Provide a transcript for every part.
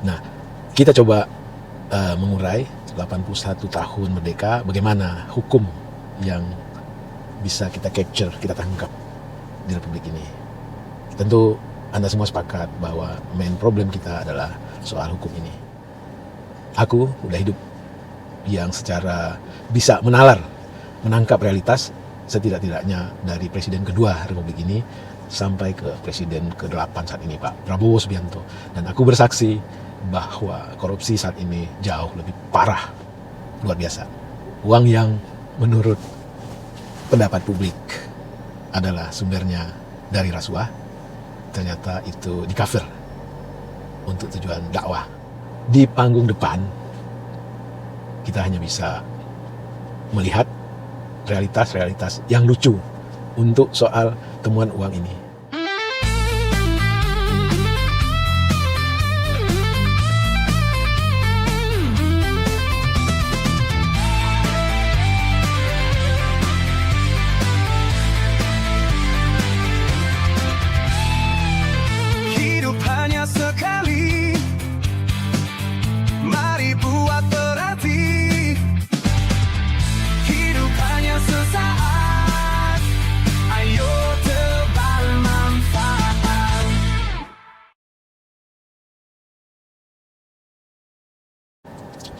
Nah, kita coba mengurai 81 tahun merdeka, bagaimana hukum yang bisa kita capture, kita tangkap di Republik ini. Tentu Anda semua sepakat bahwa main problem kita adalah soal hukum ini. Aku udah hidup yang secara bisa menangkap realitas setidak-tidaknya dari presiden kedua Republik ini sampai ke presiden ke-8 saat ini, Pak Prabowo Subianto. Dan aku bersaksi bahwa korupsi saat ini jauh lebih parah, luar biasa. Uang yang menurut pendapat publik adalah sumbernya dari rasuah, ternyata itu di cover untuk tujuan dakwah. Di panggung depan kita hanya bisa melihat realitas-realitas yang lucu untuk soal temuan uang ini. Hidup hanya sekali, mari buat berarti. Hidup hanya sesaat, ayo tebar manfaat.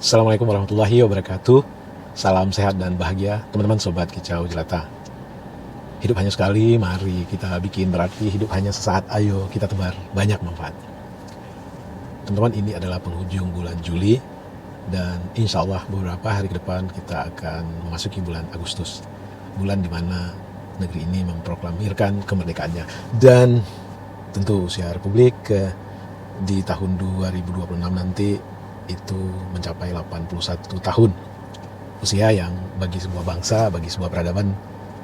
Assalamualaikum warahmatullahi wabarakatuh. Salam sehat dan bahagia teman-teman sobat Kicau Jelata. Hidup hanya sekali, mari kita bikin berarti. Hidup hanya sesaat, ayo kita tebar banyak manfaat. Teman-teman, ini adalah penghujung bulan Juli, dan insya Allah beberapa hari ke depan kita akan memasuki bulan Agustus, bulan di mana negeri ini memproklamirkan kemerdekaannya. Dan tentu usia Republik di tahun 2026 nanti itu mencapai 81 tahun. Usia yang bagi sebuah bangsa, bagi sebuah peradaban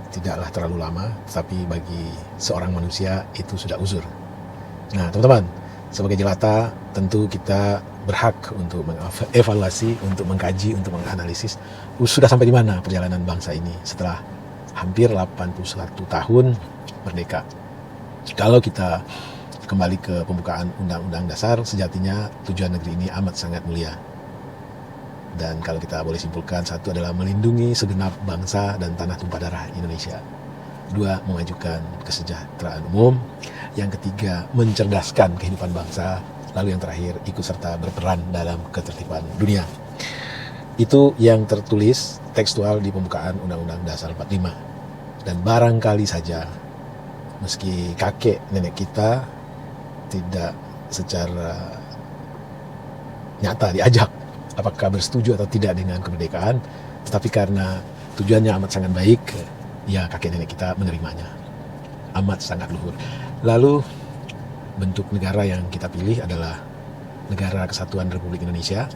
tidaklah terlalu lama, tapi bagi seorang manusia itu sudah uzur. Nah, teman-teman, sebagai jelata tentu kita berhak untuk mengevaluasi, untuk mengkaji, untuk menganalisis sudah sampai di mana perjalanan bangsa ini setelah hampir 81 tahun merdeka. Kalau kita kembali ke pembukaan Undang-Undang Dasar, sejatinya tujuan negeri ini amat sangat mulia. Dan kalau kita boleh simpulkan, satu adalah melindungi segenap bangsa dan tanah tumpah darah Indonesia. Dua, memajukan kesejahteraan umum. Yang ketiga, mencerdaskan kehidupan bangsa. Lalu yang terakhir, ikut serta berperan dalam ketertiban dunia. Itu yang tertulis tekstual di pembukaan Undang-Undang Dasar 45. Dan barangkali saja, meski kakek nenek kita tidak secara nyata diajak apakah bersetuju atau tidak dengan kemerdekaan, tetapi karena tujuannya amat sangat baik, ya kakek nenek kita menerimanya. Amat sangat luhur. Lalu bentuk negara yang kita pilih adalah Negara Kesatuan Republik Indonesia,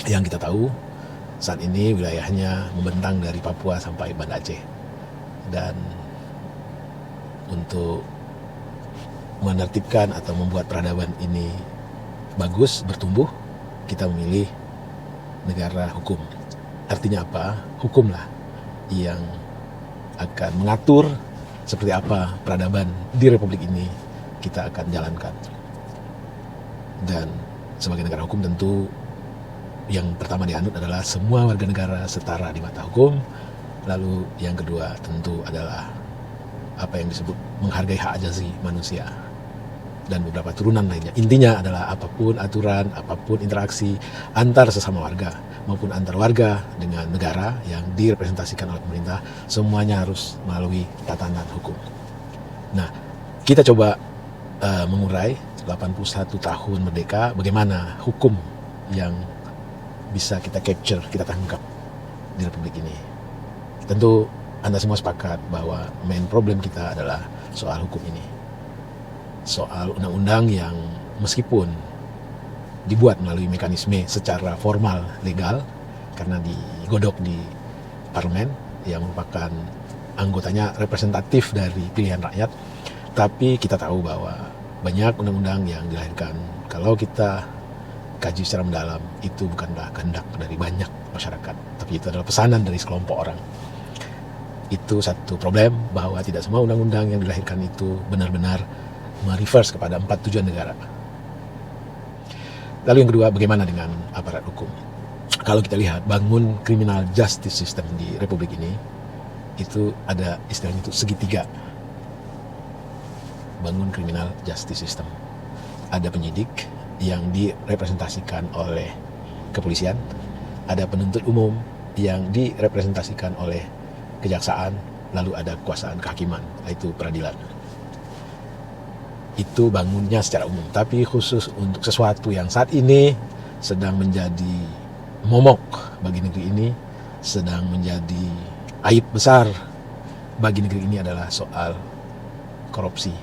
yang kita tahu saat ini wilayahnya membentang dari Papua sampai Banda Aceh. Dan untuk menertibkan atau membuat peradaban ini bagus, bertumbuh, kita memilih negara hukum. Artinya apa? Hukumlah yang akan mengatur seperti apa peradaban di Republik ini kita akan jalankan. Dan sebagai negara hukum tentu yang pertama dianut adalah semua warga negara setara di mata hukum. Lalu yang kedua tentu adalah apa yang disebut menghargai hak asasi manusia dan beberapa turunan lainnya. Intinya adalah apapun aturan, apapun interaksi antar sesama warga maupun antar warga dengan negara yang direpresentasikan oleh pemerintah, semuanya harus melalui tatanan hukum. Nah, kita coba mengurai 81 tahun merdeka, bagaimana hukum yang bisa kita capture, kita tangkap di Republik ini. Tentu Anda semua sepakat bahwa main problem kita adalah soal hukum ini. Soal undang-undang yang meskipun dibuat melalui mekanisme secara formal legal karena digodok di parlemen yang merupakan anggotanya representatif dari pilihan rakyat, tapi kita tahu bahwa banyak undang-undang yang dilahirkan kalau kita kaji secara mendalam itu bukanlah kehendak dari banyak masyarakat, tapi itu adalah pesanan dari sekelompok orang. Itu satu problem, bahwa tidak semua undang-undang yang dilahirkan itu benar-benar mereverse kepada 4 tujuan negara. Lalu yang kedua, bagaimana dengan aparat hukum? Kalau kita lihat bangun criminal justice system di Republik ini, itu ada istilahnya itu segitiga. Bangun criminal justice system. Ada penyidik yang direpresentasikan oleh kepolisian, ada penuntut umum yang direpresentasikan oleh kejaksaan, lalu ada kekuasaan kehakiman, yaitu peradilan. Itu bangunnya secara umum, tapi khusus untuk sesuatu yang saat ini sedang menjadi momok bagi negeri ini, sedang menjadi aib besar bagi negeri ini adalah soal korupsi.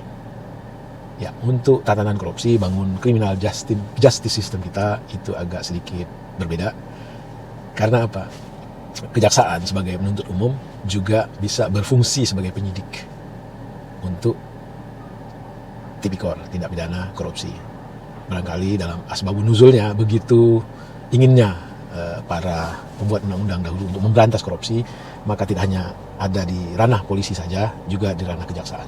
Ya, untuk tatanan korupsi, bangun criminal justice system kita itu agak sedikit berbeda. Karena apa? Kejaksaan sebagai penuntut umum juga bisa berfungsi sebagai penyidik untuk tipikor, tindak pidana korupsi. Barangkali dalam asbabun nuzulnya begitu inginnya para pembuat undang-undang dahulu untuk memberantas korupsi, maka tidak hanya ada di ranah polisi saja, juga di ranah kejaksaan.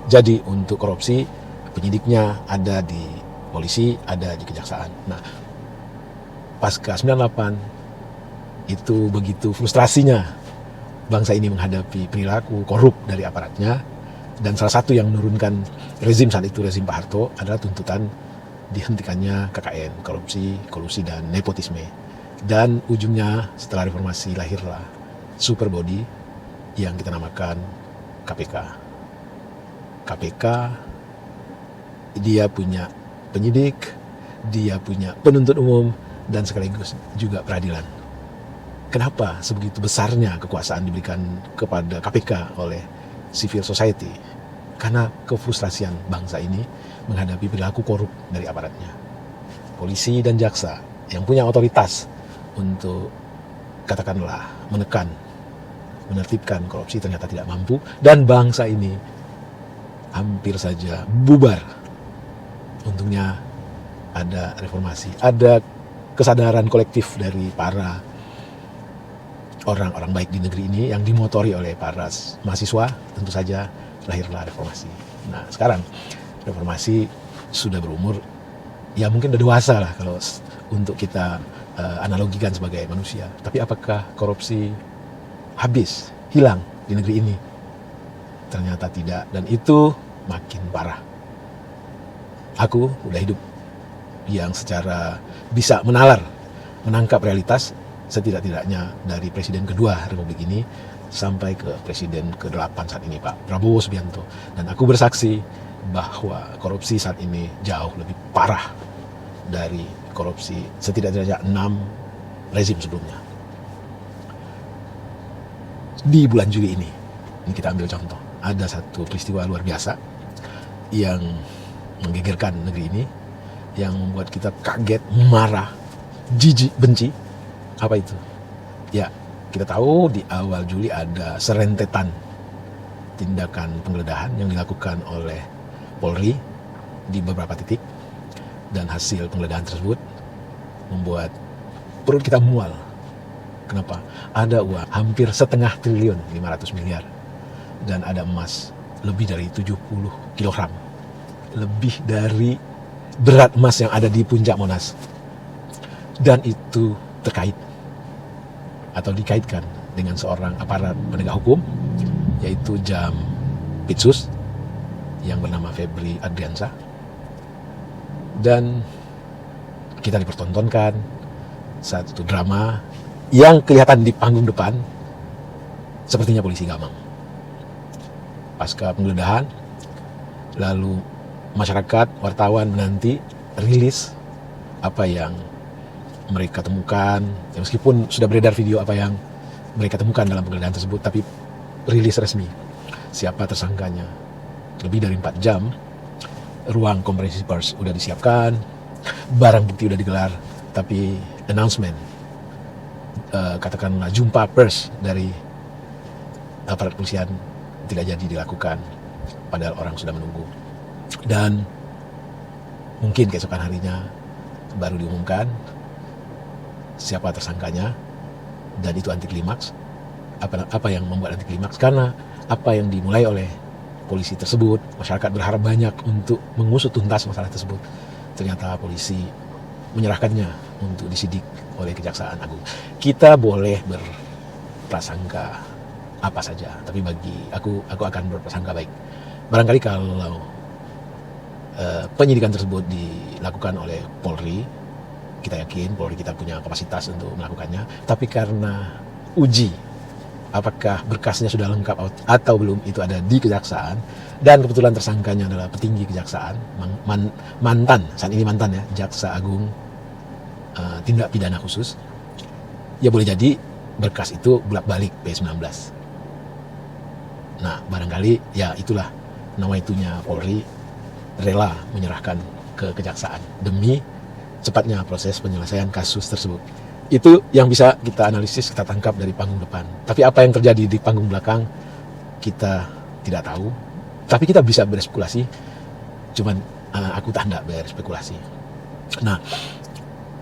Jadi untuk korupsi, penyidiknya ada di polisi, ada di kejaksaan. Nah, pasca 98 itu begitu frustrasinya bangsa ini menghadapi perilaku korup dari aparatnya, dan salah satu yang menurunkan rezim saat itu, rezim Pak Harto, adalah tuntutan dihentikannya KKN, korupsi, kolusi, dan nepotisme. Dan ujungnya setelah reformasi lahirlah super body yang kita namakan KPK. KPK, dia punya penyidik, dia punya penuntut umum, dan sekaligus juga peradilan. Kenapa sebegitu besarnya kekuasaan diberikan kepada KPK oleh civil society? Karena kefrustrasian bangsa ini menghadapi perilaku korup dari aparatnya. Polisi dan jaksa yang punya otoritas untuk katakanlah menekan, menertibkan korupsi ternyata tidak mampu, dan bangsa ini hampir saja bubar. Untungnya ada reformasi, ada kesadaran kolektif dari para orang-orang baik di negeri ini yang dimotori oleh para mahasiswa, tentu saja lahirlah reformasi. Nah, sekarang reformasi sudah berumur, ya mungkin udah dewasa lah kalau untuk kita analogikan sebagai manusia. Tapi apakah korupsi habis, hilang di negeri ini? Ternyata tidak, dan itu makin parah. Aku udah hidup yang secara bisa menalar, menangkap realitas setidak-tidaknya dari presiden kedua Republik ini sampai ke presiden ke-8 saat ini, Pak Prabowo Subianto. Dan aku bersaksi bahwa korupsi saat ini jauh lebih parah dari korupsi setidak-tidaknya 6 rezim sebelumnya. Di bulan Juli ini kita ambil contoh, ada satu peristiwa luar biasa yang menggegerkan negeri ini, yang membuat kita kaget, marah, jijik, benci. Apa itu? Ya, kita tahu di awal Juli ada serentetan tindakan penggeledahan yang dilakukan oleh Polri di beberapa titik, dan hasil penggeledahan tersebut membuat perut kita mual. Kenapa? Ada uang hampir 1,5 triliun, 500 miliar, dan ada emas lebih dari 70 kg, lebih dari berat emas yang ada di puncak Monas. Dan itu terkait atau dikaitkan dengan seorang aparat penegak hukum, yaitu Jam Pitsus yang bernama Febri Adriansyah. Dan kita dipertontonkan satu drama yang kelihatan di panggung depan sepertinya polisi gamang. Pasca penggeledahan, lalu masyarakat, wartawan menanti rilis apa yang mereka temukan. Ya, meskipun sudah beredar video apa yang mereka temukan dalam penggeledahan tersebut, tapi rilis resmi siapa tersangkanya. Lebih dari 4 jam, ruang konferensi pers udah disiapkan, barang bukti udah digelar, tapi announcement, katakanlah jumpa pers dari aparat kepolisian tidak jadi dilakukan, padahal orang sudah menunggu. Dan mungkin keesokan harinya baru diumumkan siapa tersangkanya, dan itu anti klimaks. Apa yang membuat anti klimaks? Karena apa yang dimulai oleh polisi tersebut, masyarakat berharap banyak untuk mengusut tuntas masalah tersebut. Ternyata polisi menyerahkannya untuk disidik oleh Kejaksaan Agung. Kita boleh berprasangka apa saja, tapi bagi aku akan berprasangka baik. Barangkali kalau penyidikan tersebut dilakukan oleh Polri, kita yakin Polri kita punya kapasitas untuk melakukannya, tapi karena uji apakah berkasnya sudah lengkap atau belum itu ada di Kejaksaan, dan kebetulan tersangkanya adalah petinggi Kejaksaan, saat ini mantan ya, Jaksa Agung tindak pidana khusus, ya boleh jadi berkas itu bolak-balik P19. Nah, barangkali ya itulah nawaitunya Polri rela menyerahkan ke Kejaksaan demi cepatnya proses penyelesaian kasus tersebut. Itu yang bisa kita analisis, kita tangkap dari panggung depan. Tapi apa yang terjadi di panggung belakang kita tidak tahu. Tapi kita bisa berspekulasi. Cuman aku tak hendak berspekulasi. Nah,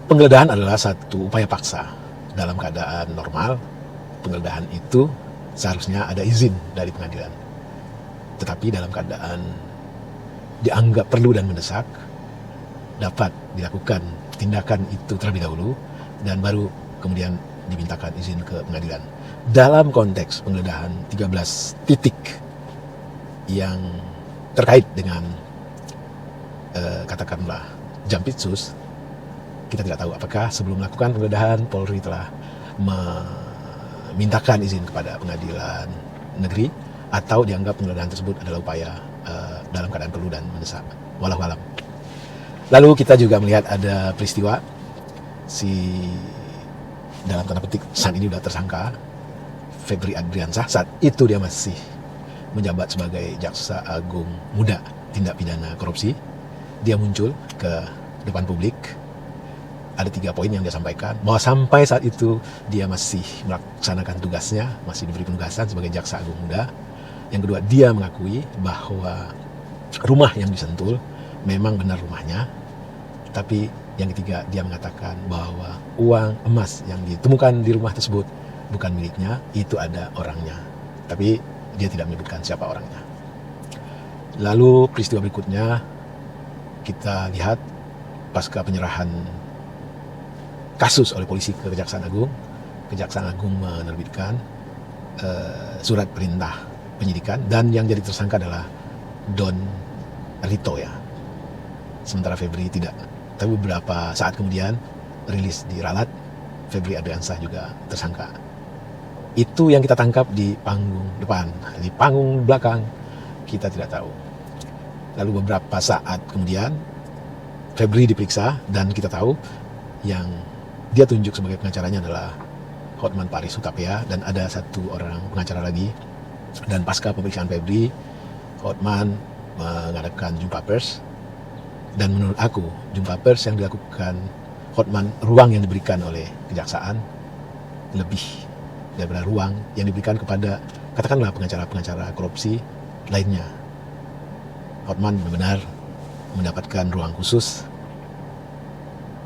penggeledahan adalah satu upaya paksa. Dalam keadaan normal, penggeledahan itu seharusnya ada izin dari pengadilan. Tetapi dalam keadaan dianggap perlu dan mendesak, dapat dilakukan tindakan itu terlebih dahulu dan baru kemudian dimintakan izin ke pengadilan. Dalam konteks penggeledahan 13 titik yang terkait dengan katakanlah Jampitsus, kita tidak tahu apakah sebelum melakukan penggeledahan Polri telah memintakan izin kepada pengadilan negeri atau dianggap penggeledahan tersebut adalah upaya dalam keadaan perlu dan mendesak. Wallahu alam. Lalu kita juga melihat ada peristiwa si dalam tanda petik saat ini sudah tersangka Febri Adriansah, saat itu dia masih menjabat sebagai Jaksa Agung Muda Tindak Pidana Korupsi. Dia muncul ke depan publik. Ada 3 poin yang dia sampaikan, bahwa sampai saat itu dia masih melaksanakan tugasnya, masih diberi penugasan sebagai Jaksa Agung Muda. Yang kedua, dia mengakui bahwa rumah yang disentul memang benar rumahnya. Tapi yang ketiga, dia mengatakan bahwa uang emas yang ditemukan di rumah tersebut bukan miliknya, itu ada orangnya. Tapi dia tidak menyebutkan siapa orangnya. Lalu peristiwa berikutnya kita lihat pasca penyerahan kasus oleh polisi ke Kejaksaan Agung. Kejaksaan Agung menerbitkan surat perintah penyidikan dan yang jadi tersangka adalah Don Rito ya. Sementara Febri tidak. Tapi beberapa saat kemudian rilis di Ralat, Febri Adriansah juga tersangka. Itu yang kita tangkap di panggung depan. Di panggung belakang kita tidak tahu. Lalu beberapa saat kemudian Febri diperiksa dan kita tahu yang dia tunjuk sebagai pengacaranya adalah Hotman Paris Hutapea dan ada satu orang pengacara lagi. Dan pasca pemeriksaan Febri, Hotman mengadakan jumpa pers. Dan menurut aku, jumpa pers yang dilakukan Hotman, ruang yang diberikan oleh kejaksaan lebih daripada ruang yang diberikan kepada katakanlah pengacara-pengacara korupsi lainnya. Hotman benar-benar mendapatkan ruang khusus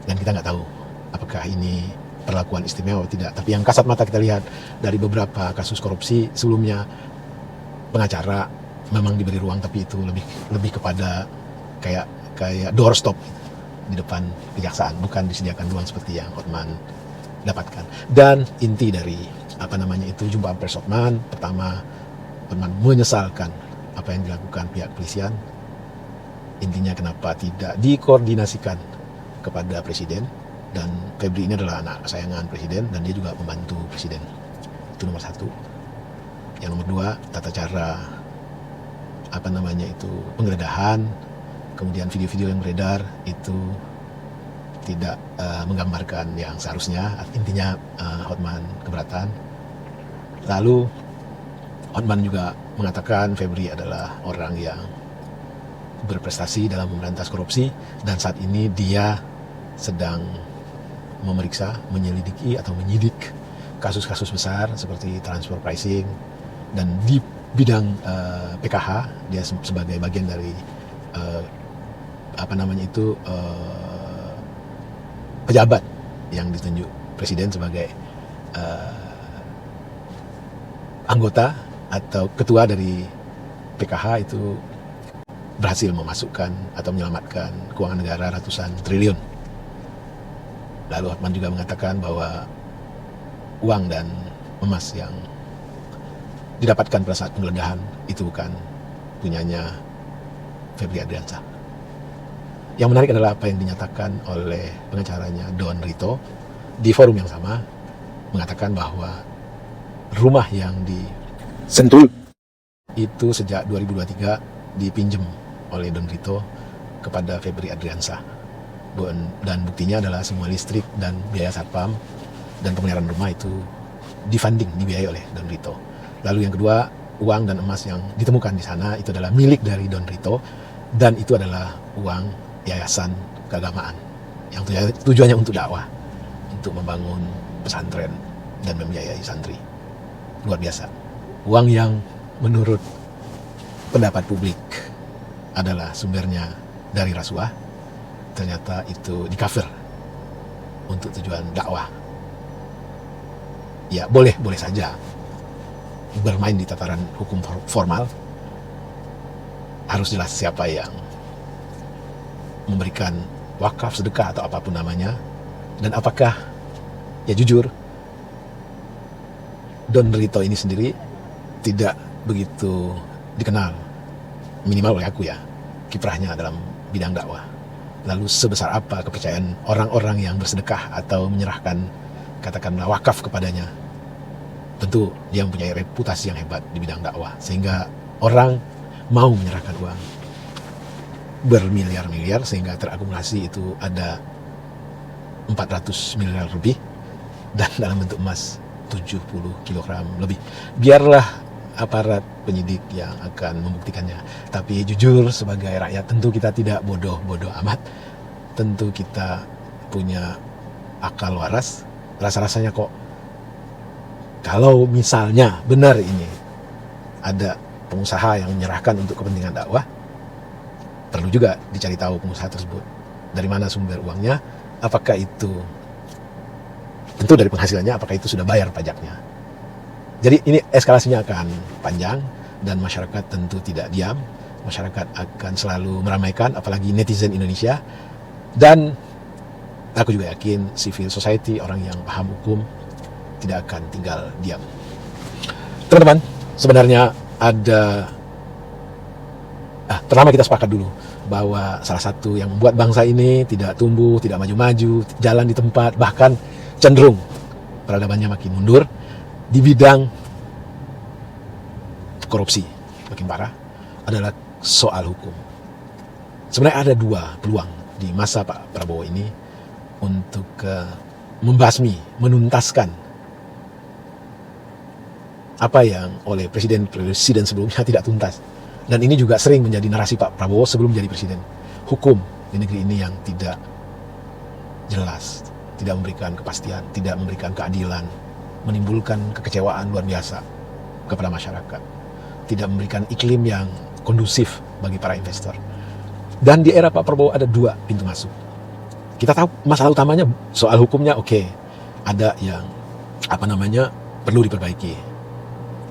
dan kita nggak tahu apakah ini perlakuan istimewa atau tidak. Tapi yang kasat mata kita lihat dari beberapa kasus korupsi sebelumnya, pengacara memang diberi ruang, tapi itu lebih kepada kayak doorstop di depan kejaksaan, bukan disediakan ruang seperti yang Hotman dapatkan. Dan inti dari jumpa pers Hotman, pertama Hotman menyesalkan apa yang dilakukan pihak kepolisian. Intinya kenapa tidak dikoordinasikan kepada presiden, dan Febri ini adalah anak kesayangan presiden dan dia juga membantu presiden. Itu nomor 1. Yang nomor 2, tata cara penggeledahan, kemudian video-video yang beredar itu tidak menggambarkan yang seharusnya. Intinya Hotman keberatan. Lalu Hotman juga mengatakan Febri adalah orang yang berprestasi dalam memberantas korupsi dan saat ini dia sedang memeriksa, menyelidiki atau menyidik kasus-kasus besar seperti transfer pricing, dan di bidang PKH dia sebagai bagian dari pejabat yang ditunjuk presiden sebagai anggota atau ketua dari PKH itu berhasil memasukkan atau menyelamatkan keuangan negara ratusan triliun. Lalu Hotman juga mengatakan bahwa uang dan emas yang didapatkan pada saat penggeledahan itu bukan punyanya Febri Adriansyah. Yang menarik adalah apa yang dinyatakan oleh pengacaranya Don Rito di forum yang sama, mengatakan bahwa rumah yang di Sentul itu sejak 2023 dipinjam oleh Don Rito kepada Febri Adriansyah. Dan buktinya adalah semua listrik dan biaya satpam dan pemeliharaan rumah itu difunding, dibiayai oleh Don Rito. Lalu yang kedua, uang dan emas yang ditemukan di sana itu adalah milik dari Don Rito, dan itu adalah uang yayasan keagamaan yang tujuannya untuk dakwah, untuk membangun pesantren dan membiayai santri. Luar biasa. Uang yang menurut pendapat publik adalah sumbernya dari rasuah, ternyata itu di-cover untuk tujuan dakwah. Ya, boleh saja bermain di tataran hukum formal. Harus jelas siapa yang memberikan wakaf, sedekah atau apapun namanya, dan apakah, ya jujur, Don Rito ini sendiri tidak begitu dikenal, minimal oleh aku ya, kiprahnya dalam bidang dakwah. Lalu sebesar apa kepercayaan orang-orang yang bersedekah atau menyerahkan, katakanlah, wakaf kepadanya. Tentu dia mempunyai reputasi yang hebat di bidang dakwah, sehingga orang mau menyerahkan uang bermiliar-miliar, sehingga terakumulasi itu ada 400 miliar lebih, dan dalam bentuk emas 70 kg lebih. Biarlah aparat penyidik yang akan membuktikannya. Tapi jujur sebagai rakyat, tentu kita tidak bodoh-bodoh amat. Tentu kita punya akal waras. Rasa-rasanya kok, kalau misalnya benar ini ada pengusaha yang menyerahkan untuk kepentingan dakwah, perlu juga dicari tahu pengusaha tersebut. Dari mana sumber uangnya, apakah itu, tentu dari penghasilannya, apakah itu sudah bayar pajaknya. Jadi ini eskalasinya akan panjang, dan masyarakat tentu tidak diam. Masyarakat akan selalu meramaikan, apalagi netizen Indonesia. Dan aku juga yakin civil society, orang yang paham hukum, tidak akan tinggal diam. Teman-teman, sebenarnya ada, pertama kita sepakat dulu bahwa salah satu yang membuat bangsa ini tidak tumbuh, tidak maju-maju, jalan di tempat, bahkan cenderung peradabannya makin mundur di bidang korupsi makin parah, adalah soal hukum. Sebenarnya ada dua peluang di masa Pak Prabowo ini untuk membasmi, menuntaskan apa yang oleh presiden sebelumnya tidak tuntas. Dan ini juga sering menjadi narasi Pak Prabowo sebelum jadi presiden. Hukum di negeri ini yang tidak jelas, tidak memberikan kepastian, tidak memberikan keadilan, menimbulkan kekecewaan luar biasa kepada masyarakat, tidak memberikan iklim yang kondusif bagi para investor. Dan di era Pak Prabowo ada dua pintu masuk. Kita tahu masalah utamanya soal hukumnya, oke, ada yang perlu diperbaiki.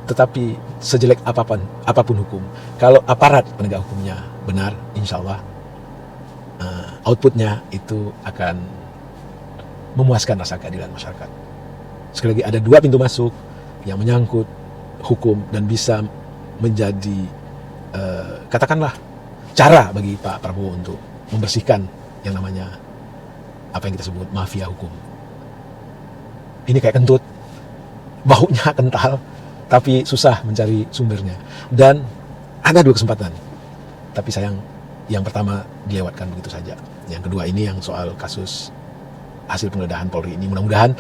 Tetapi sejelek apapun hukum, kalau aparat penegak hukumnya benar, insya Allah outputnya itu akan memuaskan rasa keadilan masyarakat. Sekali lagi, ada dua pintu masuk yang menyangkut hukum dan bisa menjadi katakanlah cara bagi Pak Prabowo untuk membersihkan yang namanya apa yang kita sebut mafia hukum. Ini kayak kentut, baunya kental, tapi susah mencari sumbernya. Dan ada dua kesempatan, tapi sayang yang pertama dilewatkan begitu saja. Yang kedua ini yang soal kasus hasil penggeledahan Polri ini, mudah-mudahan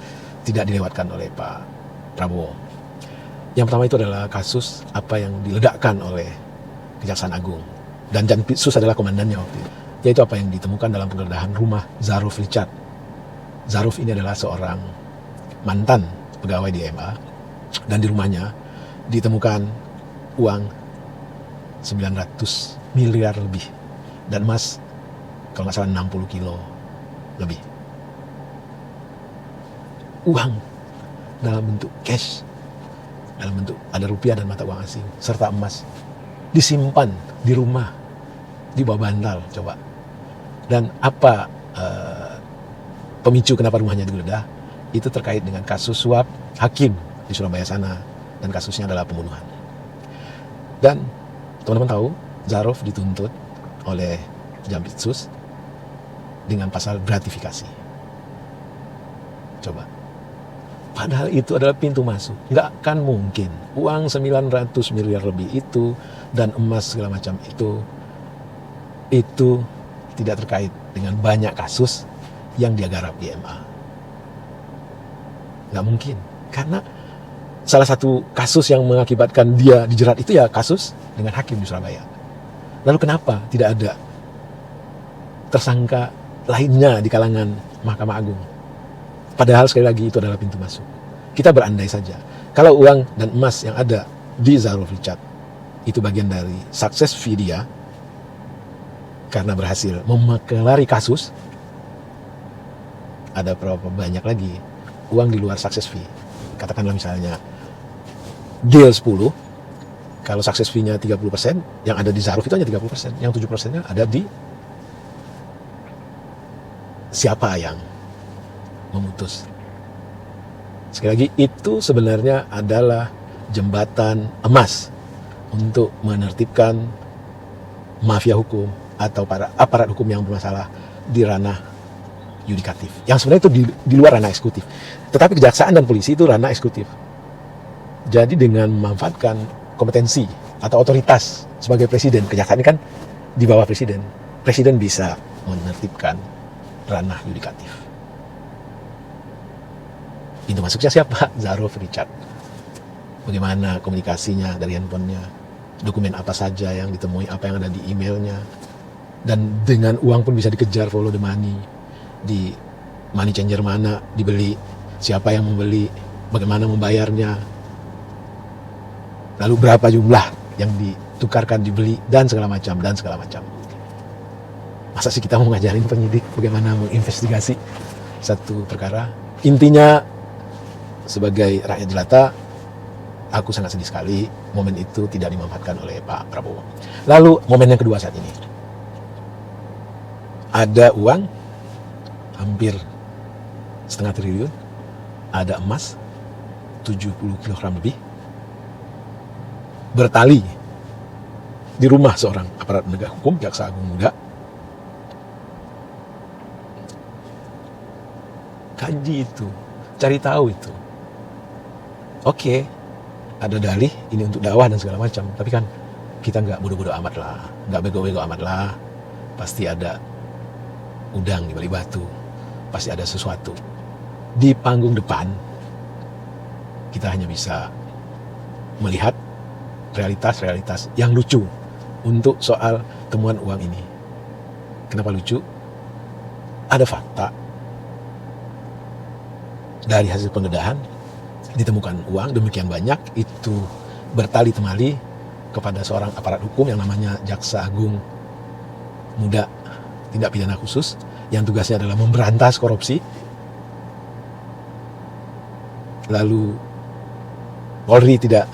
tidak dilewatkan oleh Pak Prabowo. Yang pertama itu adalah kasus apa yang diledakkan oleh Kejaksaan Agung, dan Jan Pitsus adalah komandannya waktu itu, yaitu apa yang ditemukan dalam penggeledahan rumah Zaruf Richard. Zaruf ini adalah seorang mantan pegawai di EMA, dan di rumahnya ditemukan uang 900 miliar lebih, dan emas kalau nggak salah 60 kilo lebih. Uang dalam bentuk cash, dalam bentuk ada rupiah dan mata uang asing, serta emas, disimpan di rumah, di bawah bantal, coba. Dan apa pemicu kenapa rumahnya digeledah itu terkait dengan kasus suap hakim di Surabaya sana, dan kasusnya adalah pembunuhan. Dan teman-teman tahu Zarov dituntut oleh Jampitsus dengan pasal gratifikasi. Coba, padahal itu adalah pintu masuk. Nggak akan mungkin uang 900 miliar lebih itu dan emas segala macam itu tidak terkait dengan banyak kasus yang dia garap di MA. Nggak mungkin, karena salah satu kasus yang mengakibatkan dia dijerat itu ya kasus dengan hakim di Surabaya. Lalu kenapa tidak ada tersangka lainnya di kalangan Mahkamah Agung? Padahal sekali lagi itu adalah pintu masuk. Kita berandai saja, kalau uang dan emas yang ada di Zarov Richard itu bagian dari sukses fee dia karena berhasil memakelari kasus, ada berapa banyak lagi uang di luar sukses fee. Katakanlah misalnya deal 10, kalau sukses fee-nya 30%, yang ada di Zarov itu hanya 30%, yang 7%-nya ada di siapa yang memutus. Sekali lagi, itu sebenarnya adalah jembatan emas untuk menertibkan mafia hukum atau para aparat hukum yang bermasalah di ranah yudikatif. Yang sebenarnya itu di luar ranah eksekutif. Tetapi kejaksaan dan polisi itu ranah eksekutif. Jadi dengan memanfaatkan kompetensi atau otoritas sebagai presiden, kejaksaan ini kan di bawah presiden. Presiden bisa menertibkan ranah yudikatif. Pintu masuknya siapa? Zarov Richard. Bagaimana komunikasinya dari handphonenya, dokumen apa saja yang ditemui, apa yang ada di emailnya, dan dengan uang pun bisa dikejar follow the money, di money changer mana dibeli, siapa yang membeli, bagaimana membayarnya, lalu berapa jumlah yang ditukarkan dibeli, dan segala macam. Masa sih kita mau ngajarin penyidik bagaimana menginvestigasi satu perkara? Intinya, sebagai rakyat jelata, aku sangat sedih sekali momen itu tidak dimanfaatkan oleh Pak Prabowo. Lalu momen yang kedua saat ini, ada uang hampir setengah triliun, ada emas 70 kg lebih, bertali di rumah seorang aparat penegak hukum, jaksa agung muda. Kaji itu, cari tahu itu. Oke, ada dalih ini untuk dakwah dan segala macam, tapi kan kita nggak bodoh-bodoh amat lah, nggak bego-bego amat lah. Pasti ada udang di balik batu, pasti ada sesuatu. Di panggung depan, kita hanya bisa melihat realitas-realitas yang lucu untuk soal temuan uang ini. Kenapa lucu? Ada fakta. Dari hasil penggeledahan ditemukan uang demikian banyak, itu bertali temali kepada seorang aparat hukum yang namanya Jaksa Agung Muda Tindak Pidana Khusus, yang tugasnya adalah memberantas korupsi. Lalu Polri tidak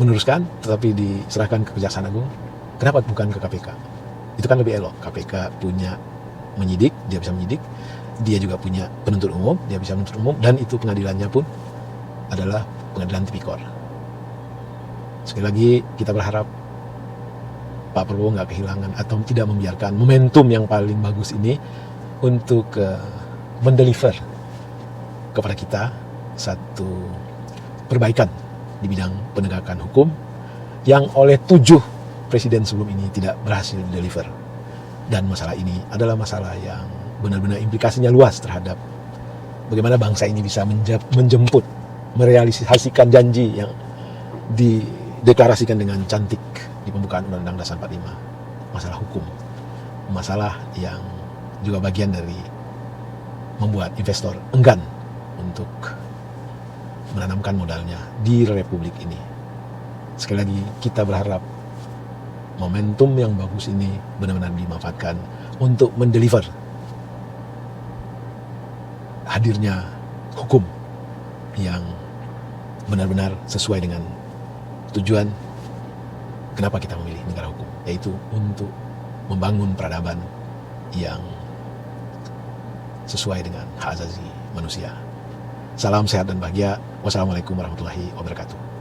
meneruskan, tetapi diserahkan ke Kejaksaan Agung. Kenapa bukan ke KPK? Itu kan lebih elok. KPK punya menyidik, dia bisa menyidik. Dia juga punya penuntut umum, dia bisa menuntut umum, dan itu pengadilannya pun adalah pengadilan tipikor. Sekali lagi kita berharap Pak Prabowo nggak kehilangan atau tidak membiarkan momentum yang paling bagus ini untuk mendeliver kepada kita satu perbaikan di bidang penegakan hukum yang oleh 7 presiden sebelum ini tidak berhasil deliver. Dan masalah ini adalah masalah yang benar-benar implikasinya luas terhadap bagaimana bangsa ini bisa menjemput, merealisasikan janji yang dideklarasikan dengan cantik di pembukaan Undang-Undang Dasar 45. Masalah hukum, masalah yang juga bagian dari membuat investor enggan untuk menanamkan modalnya di Republik ini. Sekali lagi kita berharap momentum yang bagus ini benar-benar dimanfaatkan untuk mendeliver hadirnya hukum yang benar-benar sesuai dengan tujuan kenapa kita memilih negara hukum, yaitu untuk membangun peradaban yang sesuai dengan hak asasi manusia. Salam sehat dan bahagia. Wassalamualaikum warahmatullahi wabarakatuh.